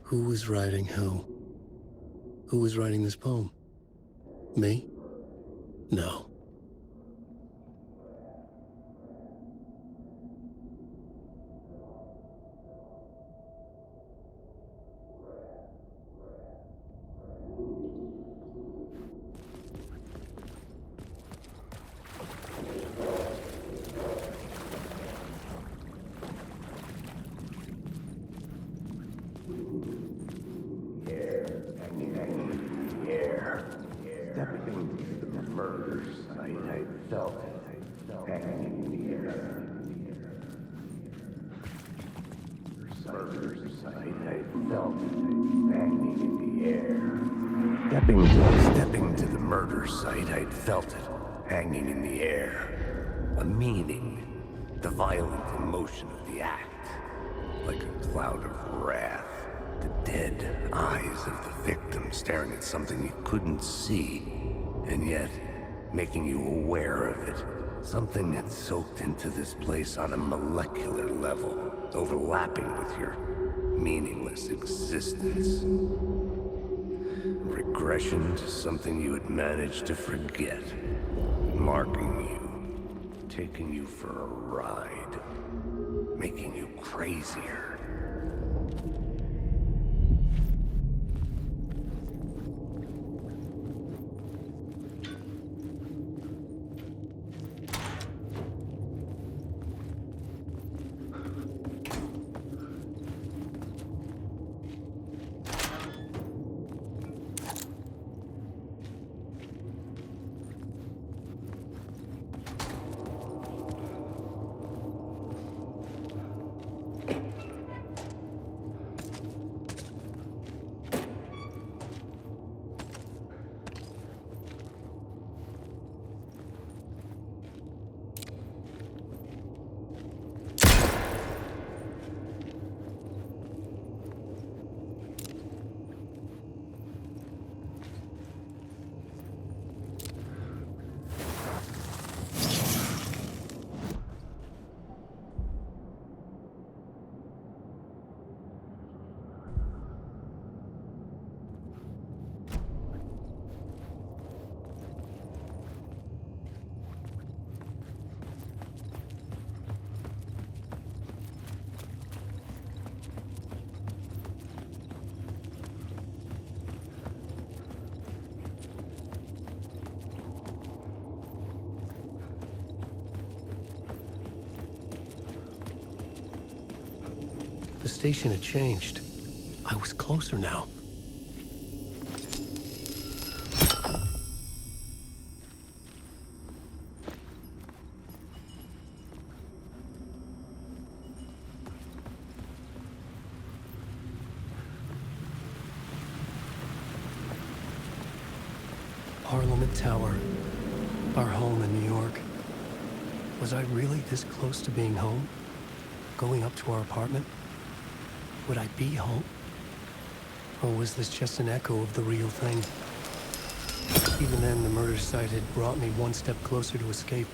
Who was writing who? Who was writing this poem? Me? No. Stepping to the murder site, I felt it hanging in the air. Murder site, I felt it hanging in the air. Stepping to the murder site, I felt it hanging in the air. A meaning, the violent emotion of the act, like a cloud of wrath. The dead eyes of the victim staring at something you couldn't see, and yet making you aware of it. Something that soaked into this place on a molecular level, overlapping with your meaningless existence. Regression to something you had managed to forget, marking you, taking you for a ride, making you crazier. The station had changed. I was closer now. Parliament Tower. Our home in New York. Was I really this close to being home? Going up to our apartment? Would I be home? Or was this just an echo of the real thing? Even then, the murder site had brought me one step closer to escape.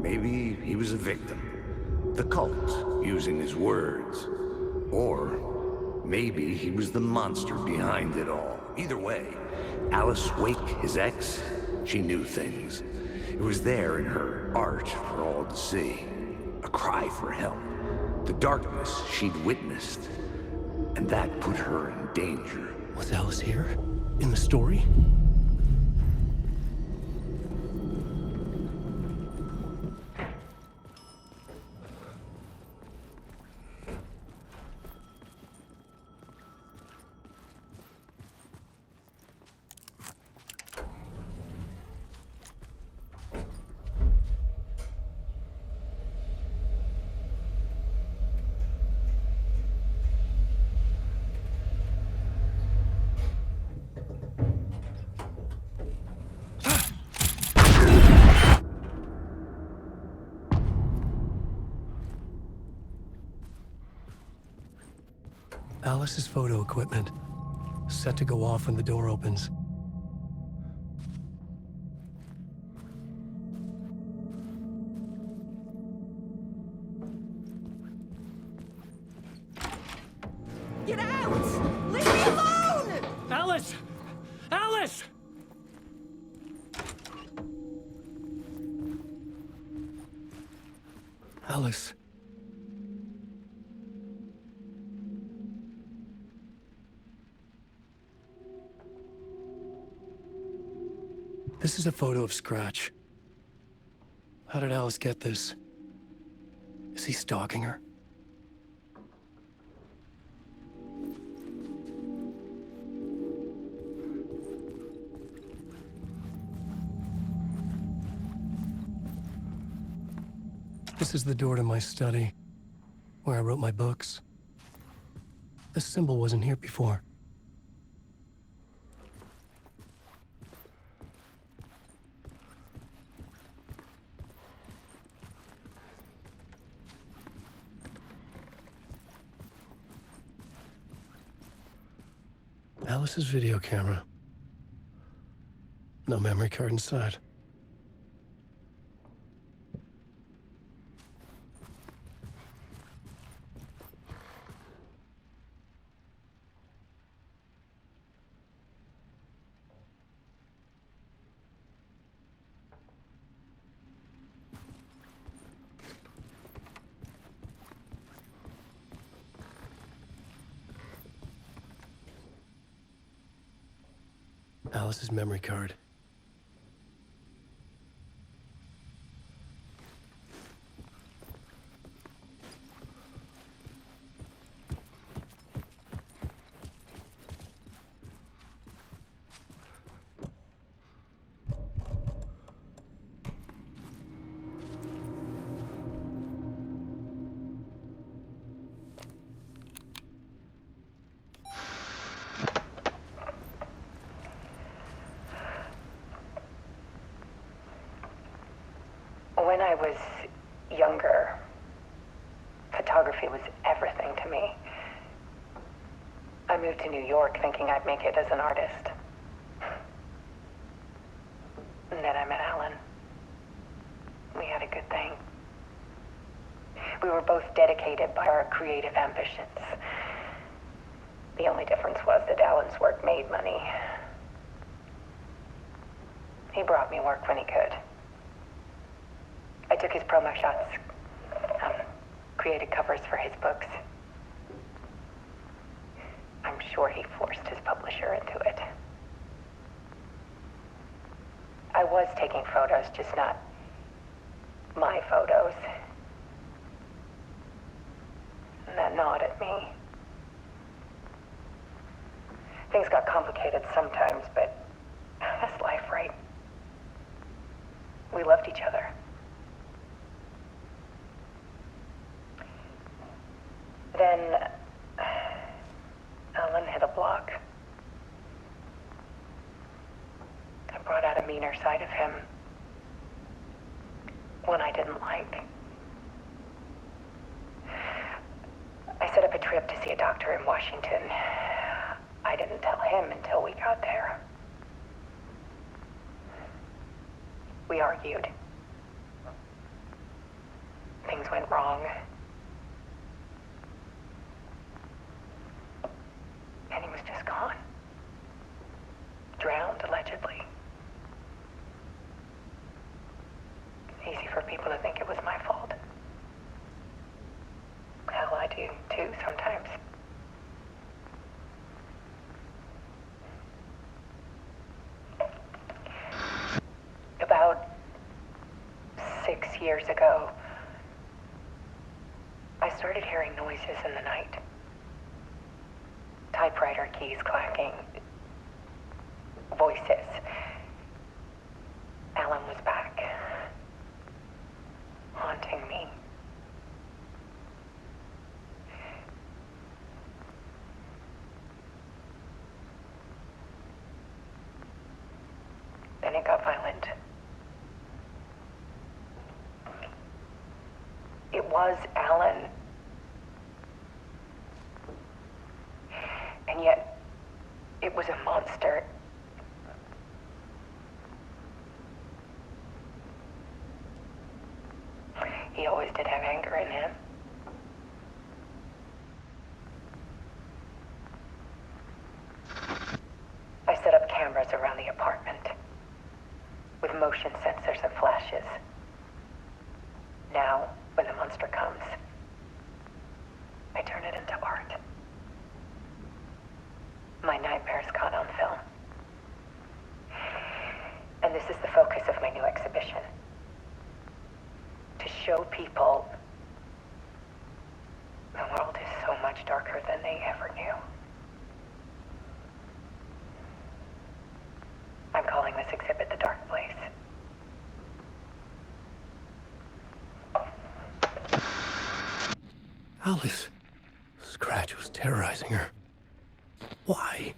Maybe he was a victim. The cult, using his words. Or maybe he was the monster behind it all. Either way, Alice Wake, his ex, she knew things. It was there in her art for all to see. A cry for help. The darkness she'd witnessed. And that put her in danger. Was Alice here? In the story? Alice's photo equipment, set to go off when the door opens. Get out! Leave me alone! Alice! Alice! Alice. This is a photo of Scratch. How did Alice get this? Is he stalking her? This is the door to my study, where I wrote my books. This symbol wasn't here before. Alice's video camera. No memory card inside. Alice's memory card. When I was younger, photography was everything to me. I moved to New York thinking I'd make it as an artist. And then I met Alan. We had a good thing. We were both dedicated by our creative ambitions. The only difference was that Alan's work made money. He brought me work when he could. I took his promo shots, created covers for his books. I'm sure he forced his publisher into it. I was taking photos, just not my photos. And that gnawed at me. Things got complicated sometimes, but that's life, right? We loved each other. Then Alan hit a block. I brought out a meaner side of him. One I didn't like. I set up a trip to see a doctor in Washington. I didn't tell him until we got there. We argued. Things went wrong. And he was just gone. Drowned, allegedly. Easy for people to think it was my fault. Hell, I do too sometimes. About 6 years ago, I started hearing noises in the night. Typewriter keys clacking. Voices. Alan was back. Haunting me. Then it got violent. It was Alan. It was a monster. He always did have anger in him. I set up cameras around the apartment with motion sensors and flashes. Now, when the monster comes, I turn it into art. My nightmares caught on film. And this is the focus of my new exhibition. To show people the world is so much darker than they ever knew. I'm calling this exhibit The Dark Place. Alice. Scratch was terrorizing her. Why?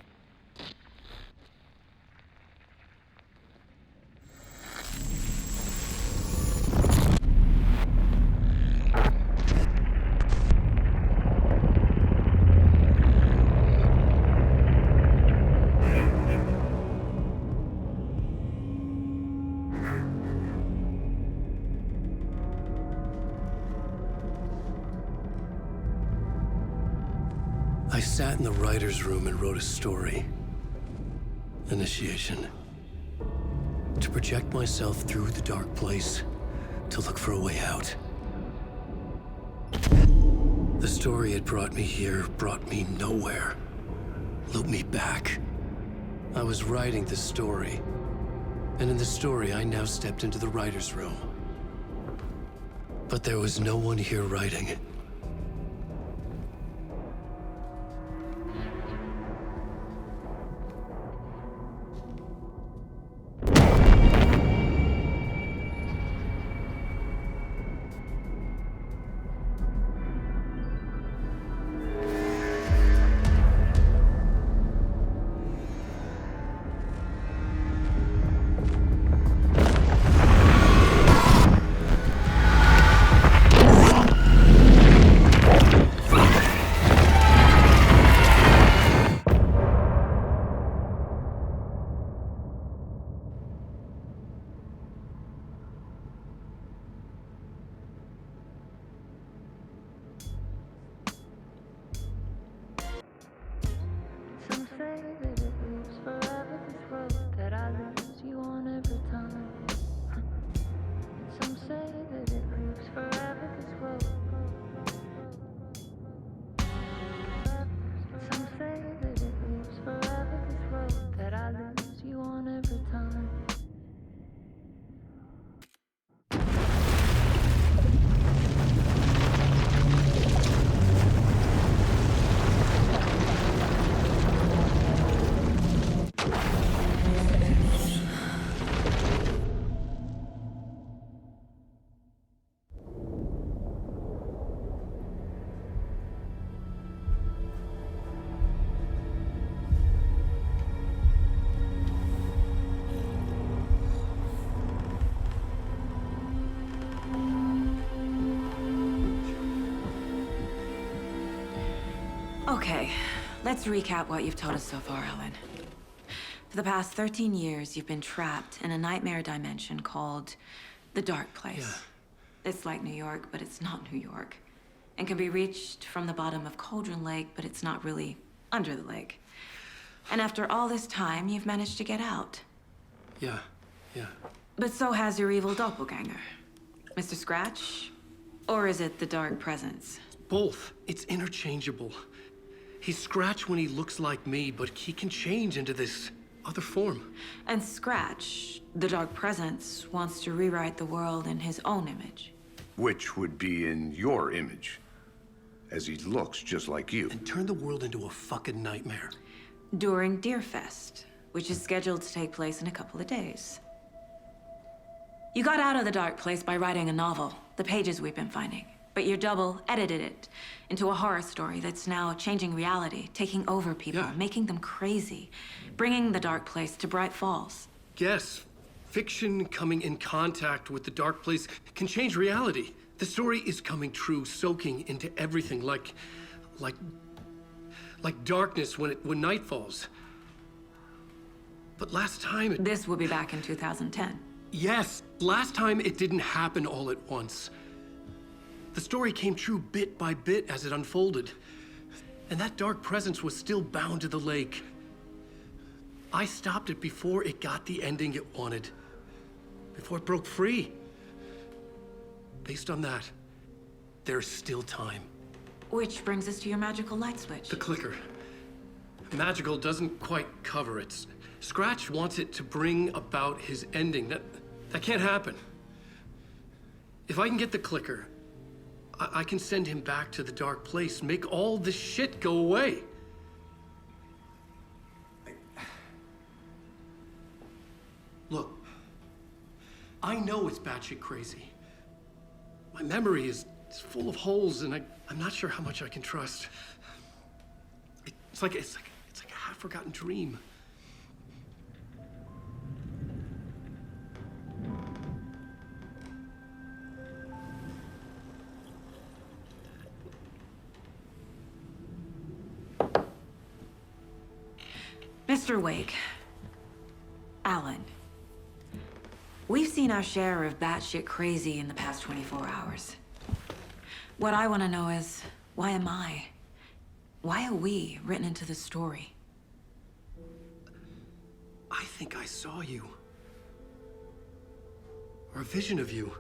I sat in the writer's room and wrote a story. Initiation. To project myself through the dark place, to look for a way out. The story had brought me here, brought me nowhere. Looped me back. I was writing the story. And in the story, I now stepped into the writer's room. But there was no one here writing. Some say that it lives forever, this road that I lose you on every time. Some say that it lives forever, this road. Some say that it lives forever, this road that I lose you on every time. Okay, let's recap what you've told us so far, Ellen. For the past 13 years, you've been trapped in a nightmare dimension called the Dark Place. It's like New York, but it's not New York. And can be reached from the bottom of Cauldron Lake, but it's not really under the lake. And after all this time, you've managed to get out. Yeah. But so has your evil doppelganger. Mr. Scratch? Or is it the Dark Presence? Both. It's interchangeable. He's Scratch when he looks like me, but he can change into this other form. And Scratch, the Dark Presence, wants to rewrite the world in his own image. Which would be in your image, as he looks just like you. And turn the world into a fucking nightmare. During Deerfest, which is scheduled to take place in a couple of days. You got out of the Dark Place by writing a novel, the pages we've been finding. But your double edited it into a horror story that's now changing reality, taking over people, making them crazy, bringing the Dark Place to Bright Falls. Yes, fiction coming in contact with the Dark Place can change reality. The story is coming true, soaking into everything like darkness when night falls. But last time it... This will be back in 2010. Yes, last time it didn't happen all at once. The story came true bit by bit as it unfolded. And that dark presence was still bound to the lake. I stopped it before it got the ending it wanted. Before it broke free. Based on that, there's still time. Which brings us to your magical light switch. The clicker. Magical doesn't quite cover it. Scratch wants it to bring about his ending. That can't happen. If I can get the clicker, I can send him back to the dark place, make all this shit go away. Look, I know it's batshit crazy. My memory is full of holes, and I'm not sure how much I can trust. It's like a half-forgotten dream. Mr. Wake. Alan. We've seen our share of batshit crazy in the past 24 hours. What I want to know is, why am I? Why are we written into the story? I think I saw you. Or a vision of you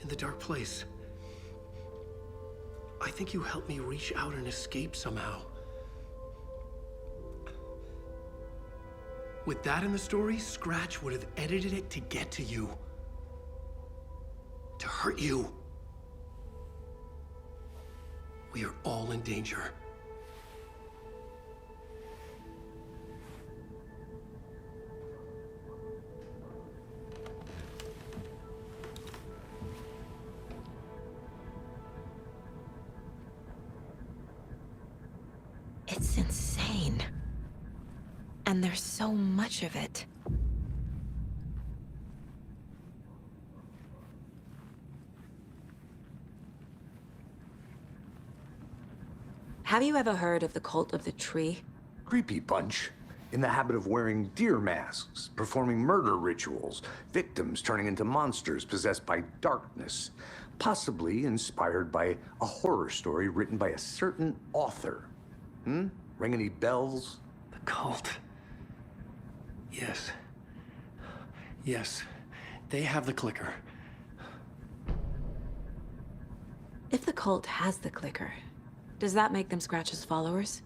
in the dark place. I think you helped me reach out and escape somehow. With that in the story, Scratch would have edited it to get to you. To hurt you. We are all in danger. It's insane. And there's so much of it. Have you ever heard of the Cult of the Tree? Creepy bunch. In the habit of wearing deer masks, performing murder rituals, victims turning into monsters possessed by darkness. Possibly inspired by a horror story written by a certain author. Ring any bells? The cult. Yes. Yes. They have the clicker. If the cult has the clicker, does that make them Scratch's followers?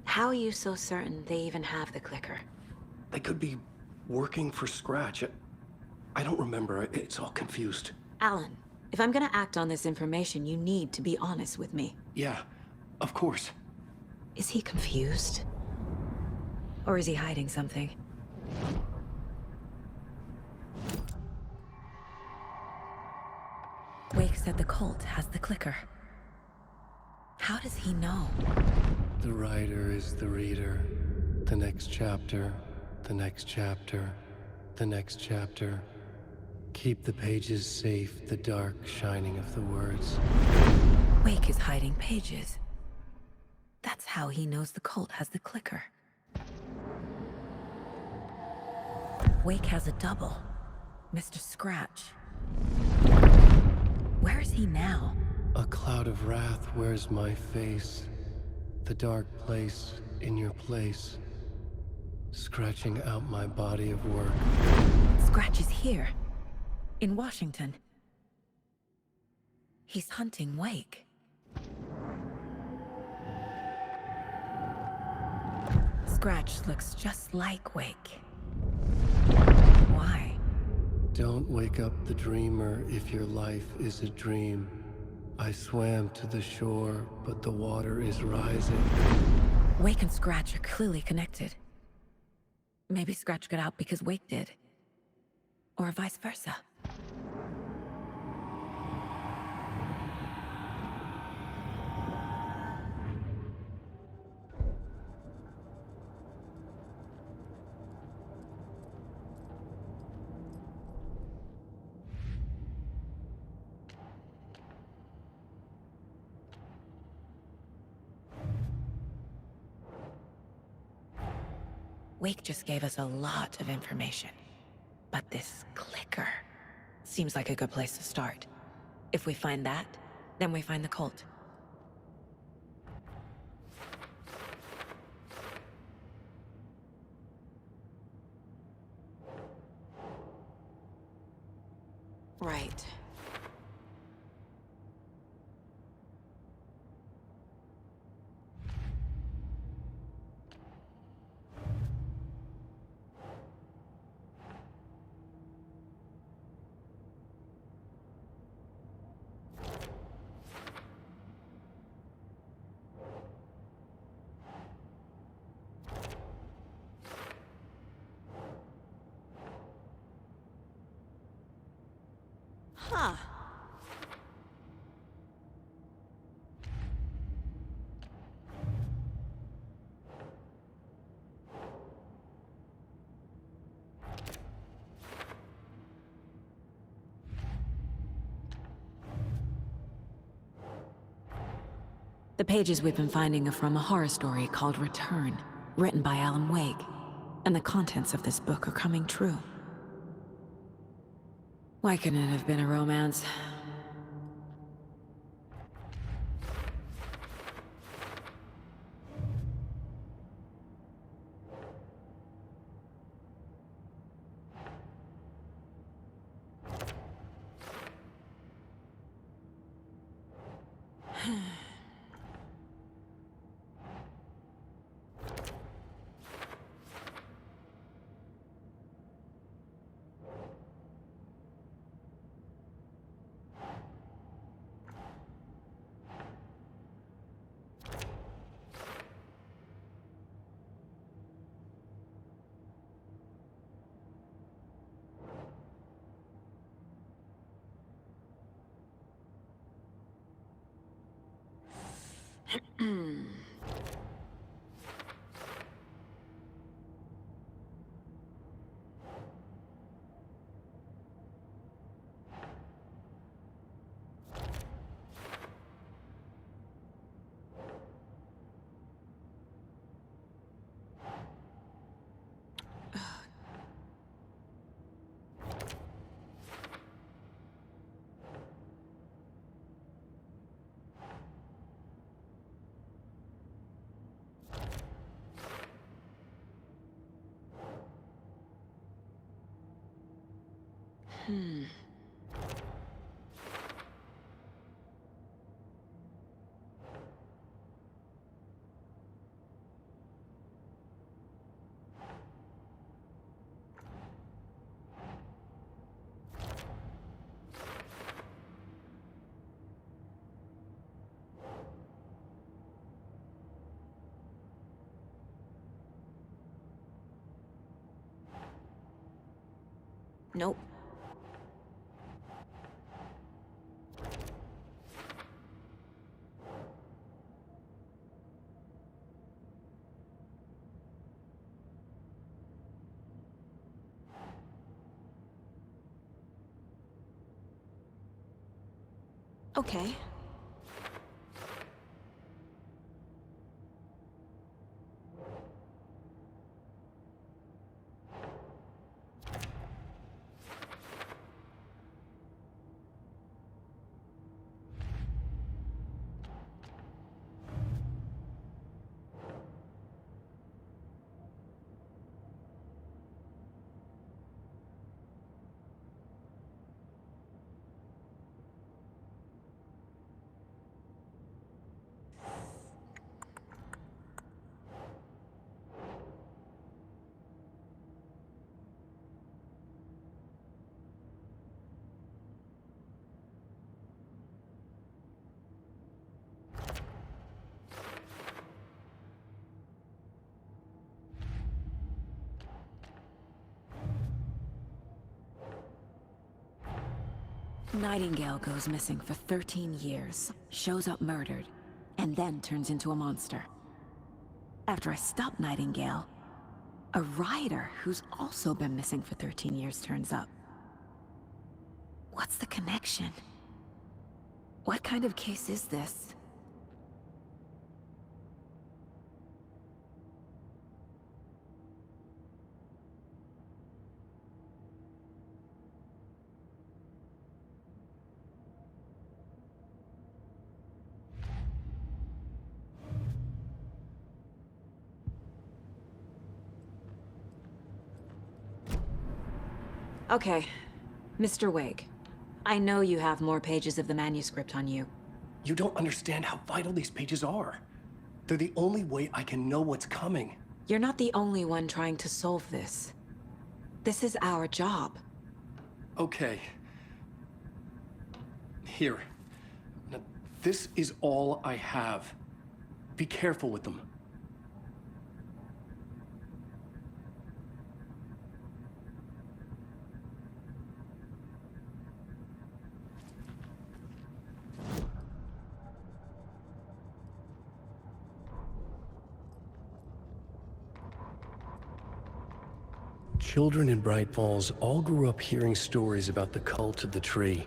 How are you so certain they even have the clicker? They could be working for Scratch. I don't remember. It's all confused. Alan, if I'm gonna act on this information, you need to be honest with me. Yeah, of course. Is he confused? Or is he hiding something? Wake said the cult has the clicker. How does he know? The writer is the reader. The next chapter, the next chapter, the next chapter. Keep the pages safe, the dark shining of the words. Wake is hiding pages. That's how he knows the cult has the clicker. Wake has a double. Mr. Scratch. Where is he now? A cloud of wrath wears my face. The dark place in your place. Scratching out my body of work. Scratch is here. In Washington. He's hunting Wake. Scratch looks just like Wake. Why? Don't wake up the dreamer if your life is a dream. I swam to the shore, but the water is rising. Wake and Scratch are clearly connected. Maybe Scratch got out because Wake did. Or vice versa. Wake just gave us a lot of information. But this clicker seems like a good place to start. If we find that, then we find the cult. Right. Huh. The pages we've been finding are from a horror story called Return, written by Alan Wake. And the contents of this book are coming true. Why couldn't it have been a romance? Nope. Okay. Nightingale goes missing for 13 years, shows up murdered, and then turns into a monster. After I stop Nightingale, a rider who's also been missing for 13 years turns up. What's the connection? What kind of case is this? Okay, Mr. Wake. I know you have more pages of the manuscript on you. You don't understand how vital these pages are. They're the only way I can know what's coming. You're not the only one trying to solve this. This is our job. Okay. Here. Now, this is all I have. Be careful with them. Children in Bright Falls all grew up hearing stories about the cult of the tree.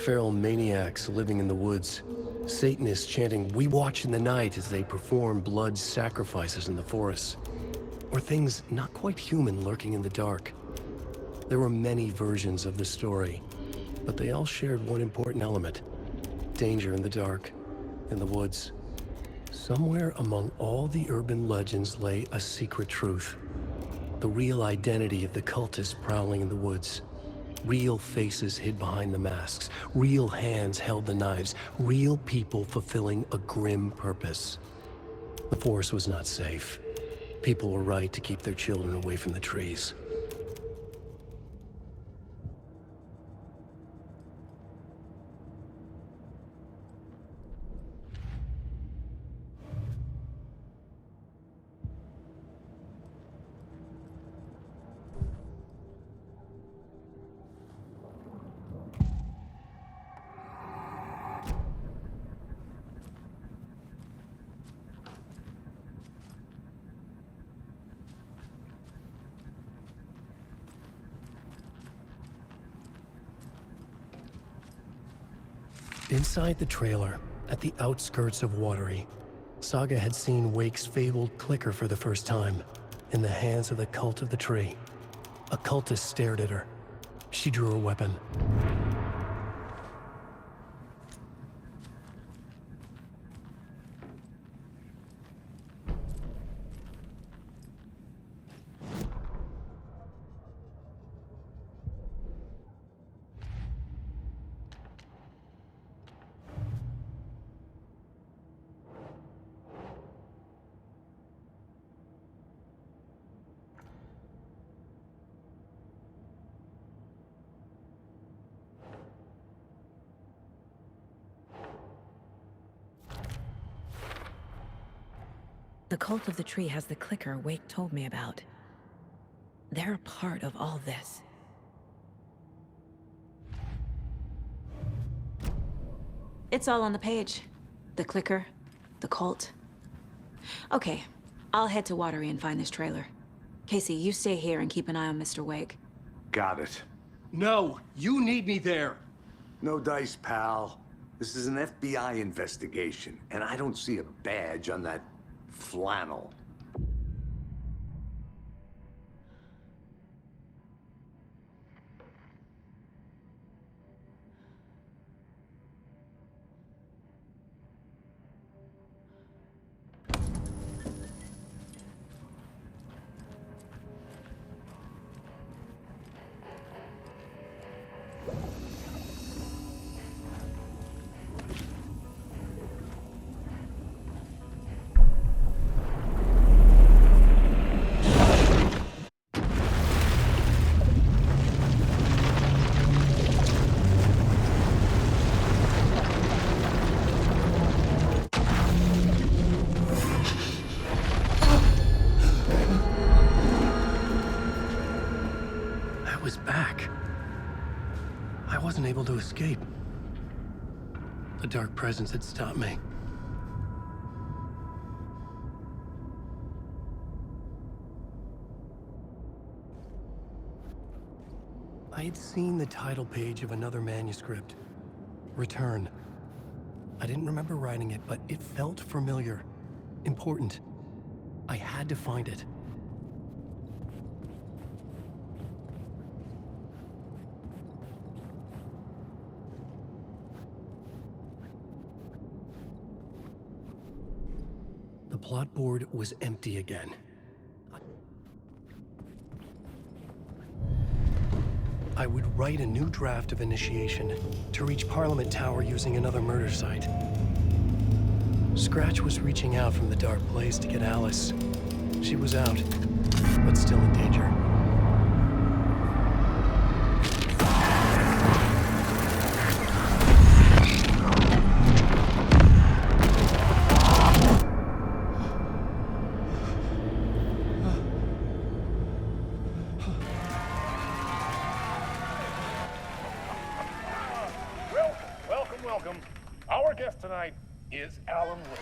Feral maniacs living in the woods. Satanists chanting, "We watch in the night," as they perform blood sacrifices in the forests. Or things not quite human lurking in the dark. There were many versions of the story, but they all shared one important element. Danger in the dark, in the woods. Somewhere among all the urban legends lay a secret truth. The real identity of the cultists prowling in the woods. Real faces hid behind the masks. Real hands held the knives. Real people fulfilling a grim purpose. The forest was not safe. People were right to keep their children away from the trees. Inside the trailer, at the outskirts of Watery, Saga had seen Wake's fabled clicker for the first time, in the hands of the Cult of the Tree. A cultist stared at her. She drew her weapon. The Cult of the Tree has the clicker Wake told me about. They're a part of all this. It's all on the page. The clicker, the cult. Okay, I'll head to Watery and find this trailer. Casey, you stay here and keep an eye on Mr. Wake. Got it. No, you need me there. No dice, pal. This is an FBI investigation, and I don't see a badge on that flannel. Able to escape. A dark presence had stopped me. I had seen the title page of another manuscript. Return. I didn't remember writing it, but it felt familiar. Important. I had to find it. The plot board was empty again. I would write a new draft of initiation to reach Parliament Tower using another murder site. Scratch was reaching out from the Dark Place to get Alice. She was out, but still in danger. Welcome. Our guest tonight is Alan Wake.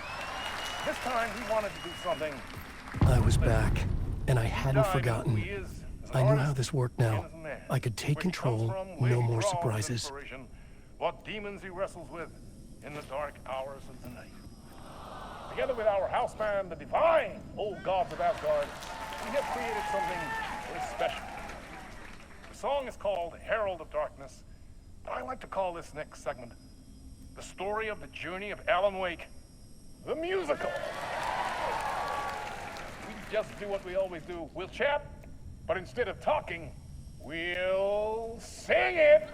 This time he wanted to do something. I was back, and I hadn't Died who forgotten. he is as an I knew how artist this worked and now. as a man. I could take Where he comes control, from, where no he more draws surprises. inspiration, what demons he wrestles with in the dark hours of the night. Together with our house band, the divine old gods of Asgard, we have created something very special. The song is called Herald of Darkness, but I like to call this next segment the story of the journey of Alan Wake, the musical. We just do what we always do. We'll chat, but instead of talking, we'll sing it.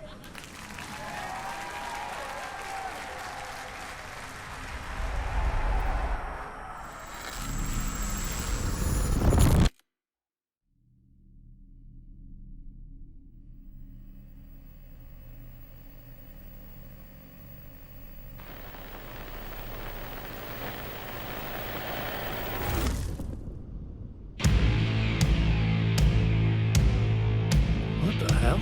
What the hell?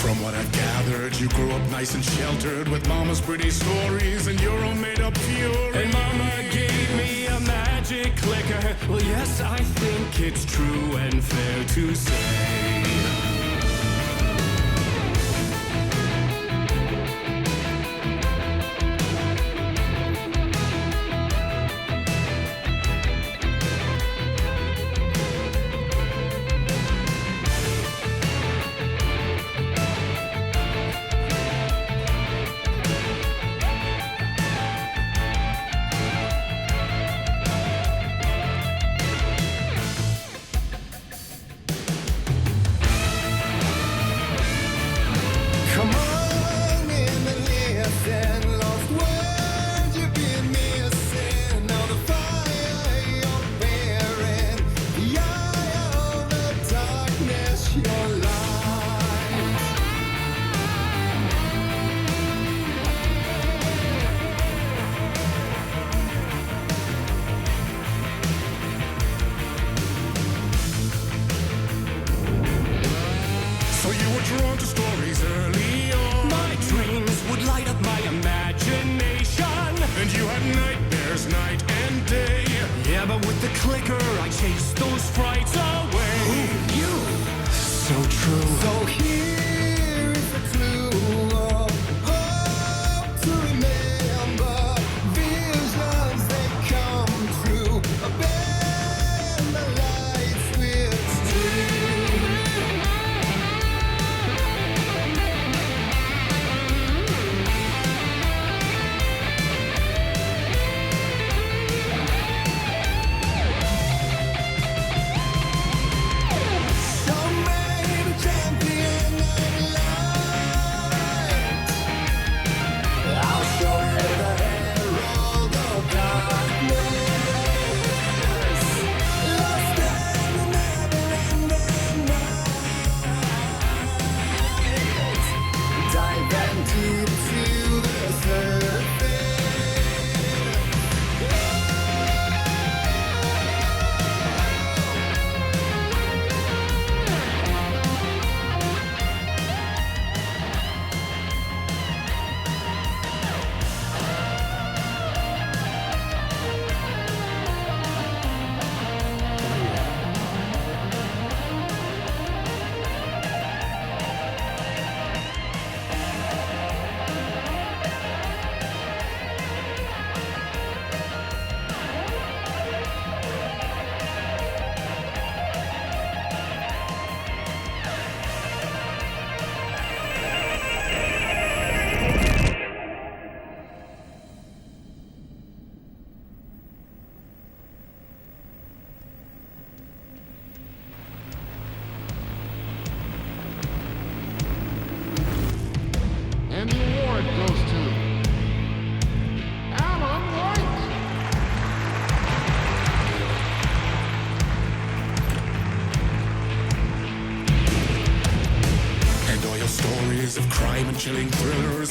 From what I've gathered, you grew up nice and sheltered with mama's pretty stories and your own made-up fury. And mama gave me a magic clicker. Well, yes, I think it's true and fair to say. Come on in and listen, lost words you've been missing. Now the fire you're bearing, the eye of the darkness, your light. So you were drawn to stories early on. My dreams would light up my imagination. And you had nightmares night and day. Yeah, but with the clicker, I chased those frights away. Who knew? So true. So here is a clue of hope to remember. Visions that come true. Abandon the lights with steel.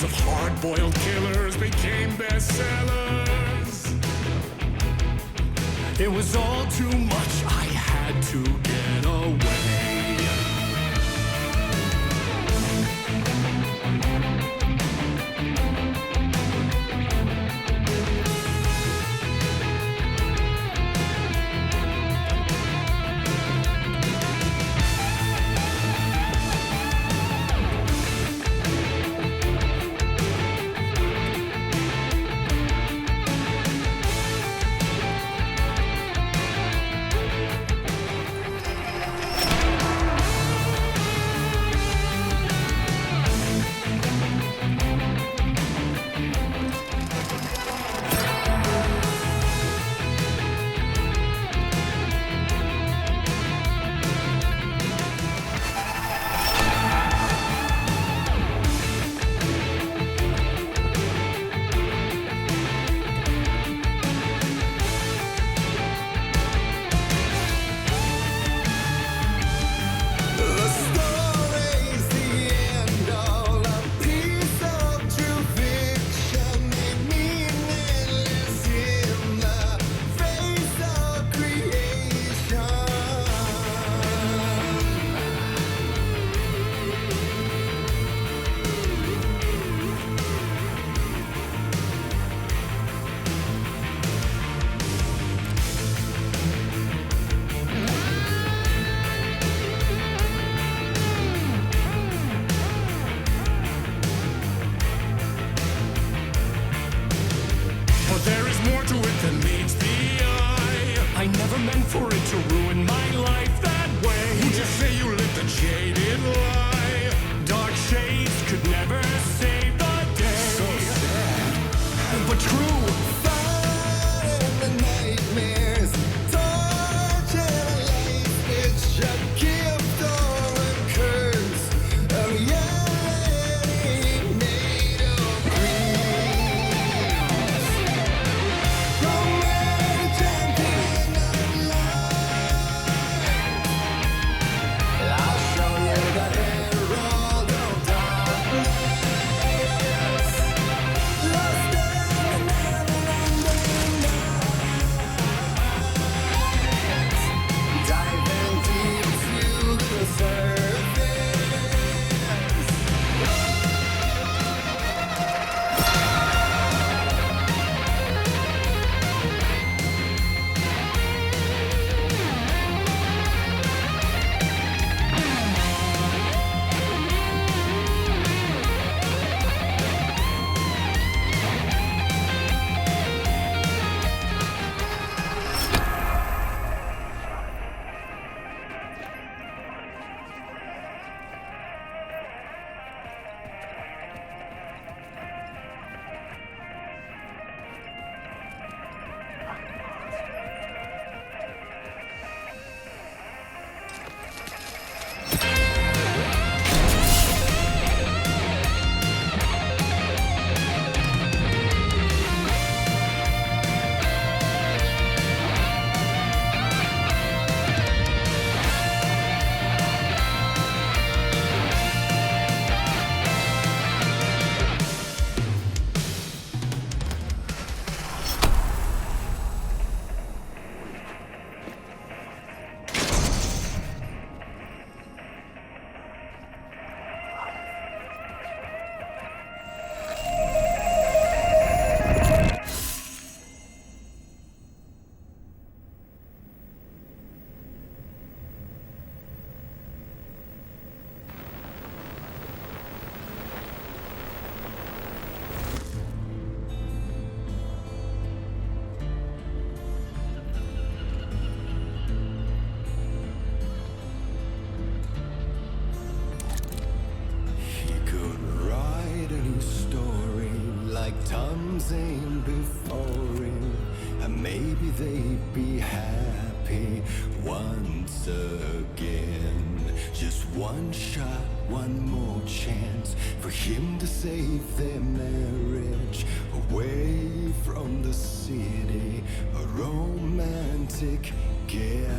of hard-boiled killers became bestsellers. It was all too much, I had to get away. There is more to it than meets the eye. I never meant for it to ruin my life that way. You just say you lived a jaded lie. Dark shades could never save the day. So sad, but true. Fire in the nightmares, torture life. It's a gift or a curse. A reality made of dreams. I'll show you the herald of darkness. Lost in the never-ending night. Diving deep to the surface. He could write a new story like Tom Zane before him, and maybe they'd be happy once again. Just one shot, one more chance for him to save their marriage away from the city, a romantic getaway.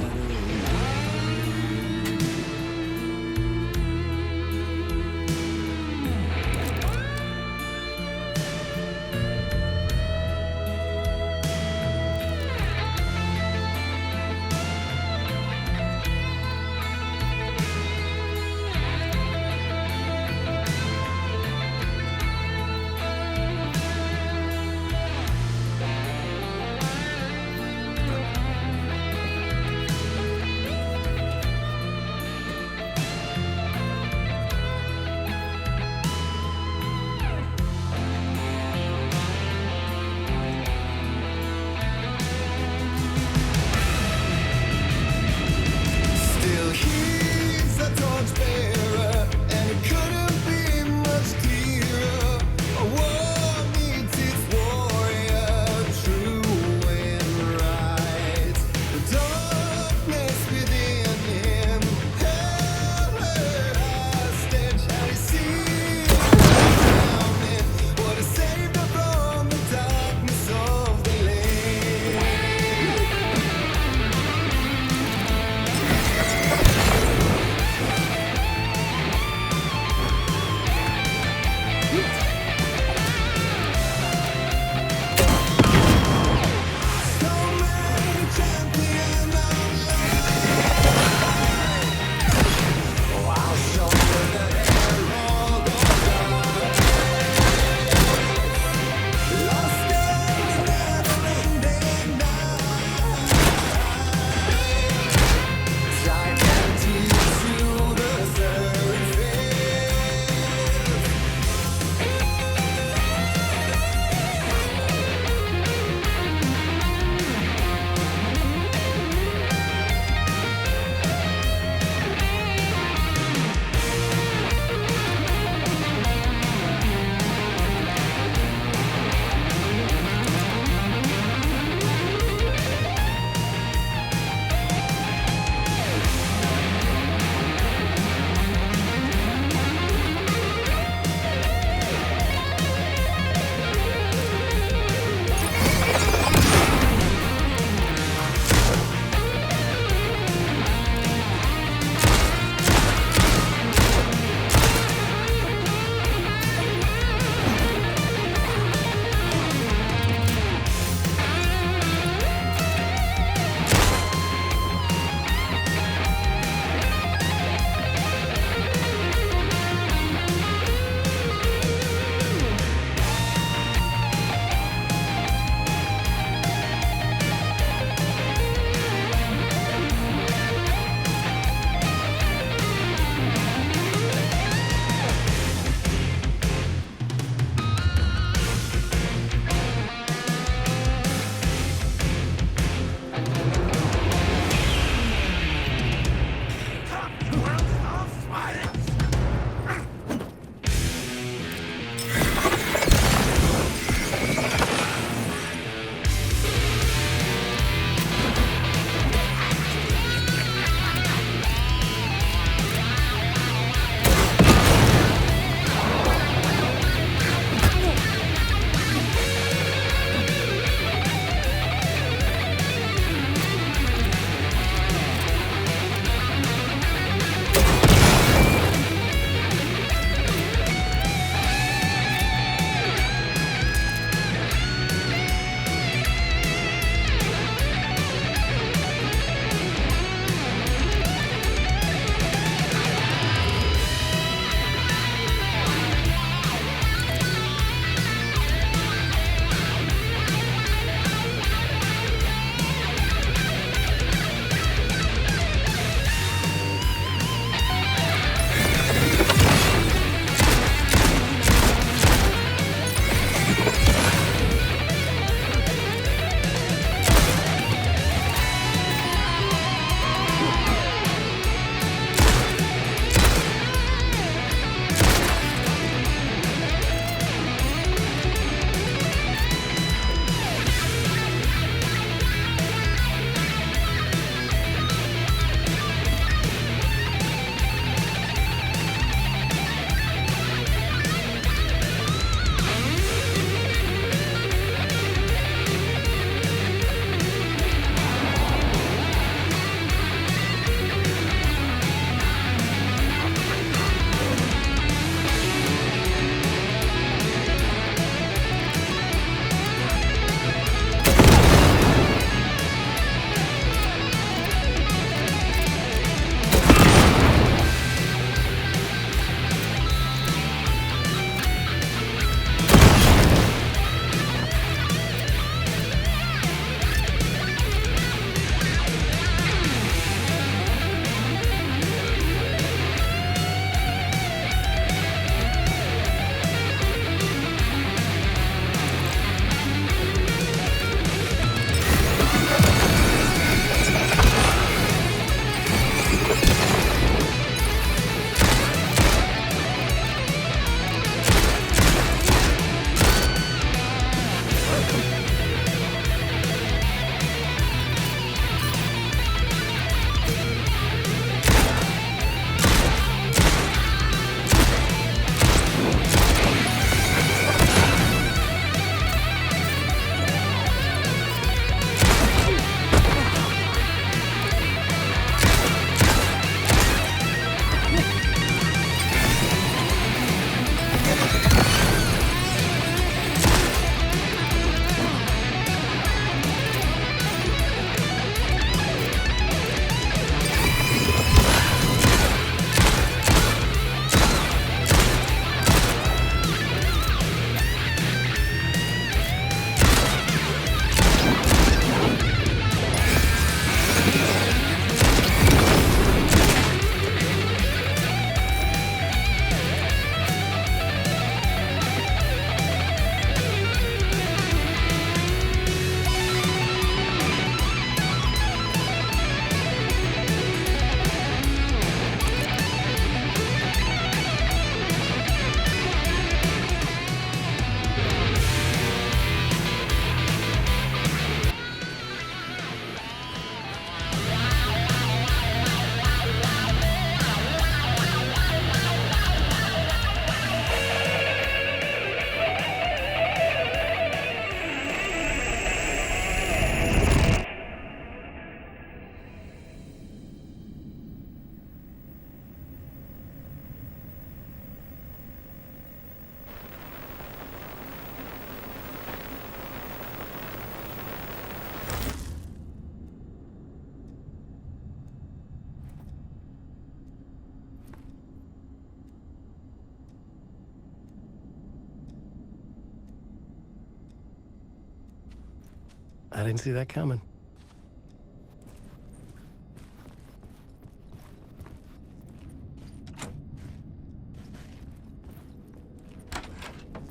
I didn't see that coming.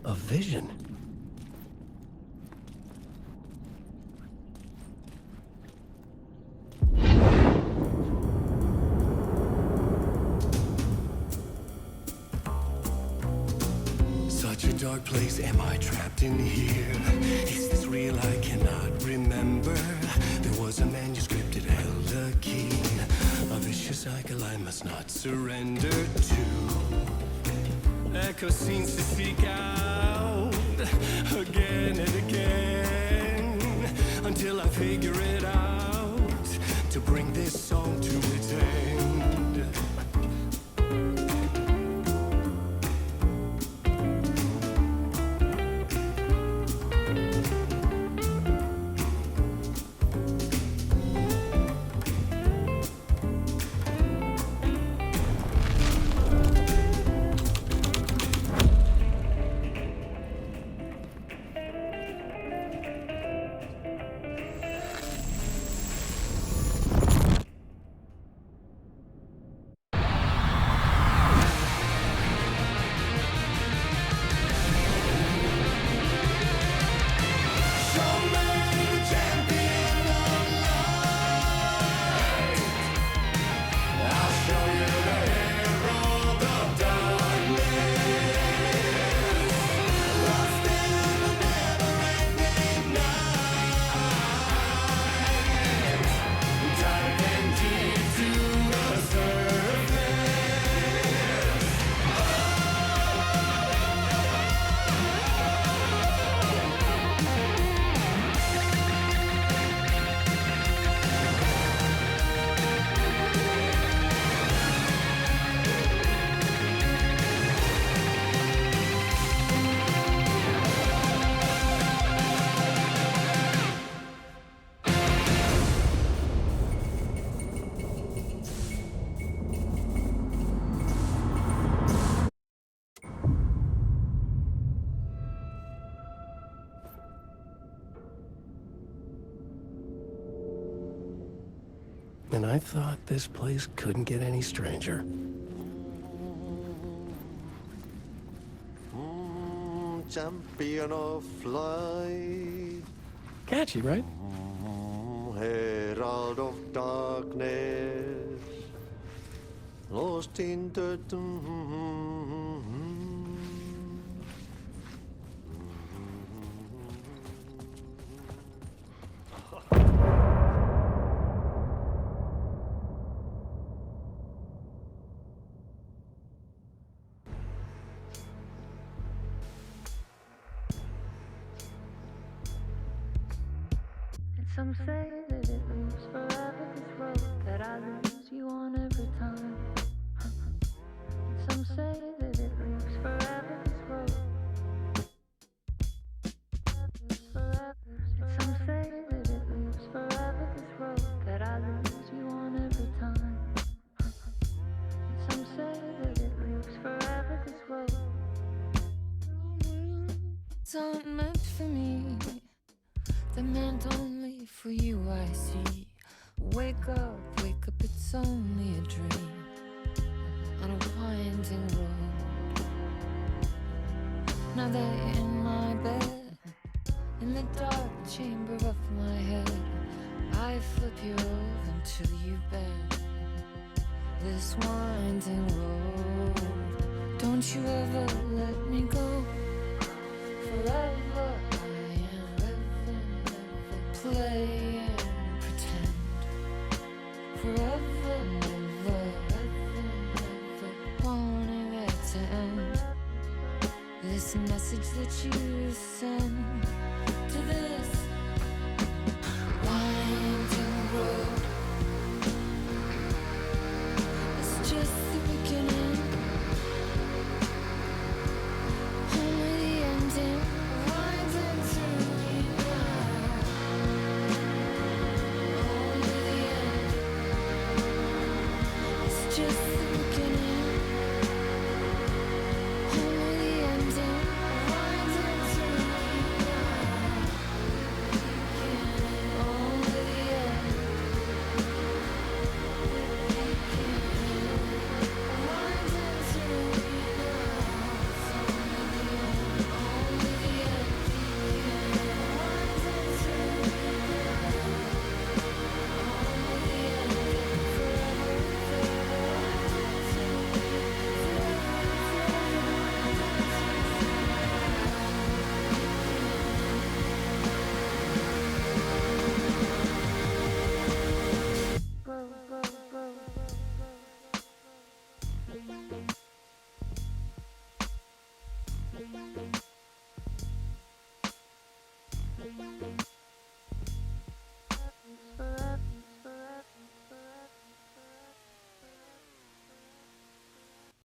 A vision. Such a dark place, am I trapped in here? Is this real? I cannot remember. There was a manuscript, it held a key. A vicious cycle I must not surrender to. Echo seems to seek out again and again until I figure it out to bring this song to its end. And I thought this place couldn't get any stranger. Champion of light, Catchy, right? herald of darkness, lost in the Some say that it moves forever, this road that I lose you on every time. Some say that it moves forever, this road. Some say that it moves forever, this road that I lose you on every time. Some say that it moves forever, this road. It's not meant for me. The meant only for you, I see. Wake up, it's only a dream on a winding road. Now that you're in my bed, in the dark chamber of my head, I flip you over until you bend this winding road. Don't you ever let me go. Forever play and pretend. Forever, never, wanting it to end. This message that you send to this winding road, it's just the beginning, only the ending. Winding through the night. Just the beginning, only the ending. Winding through the night.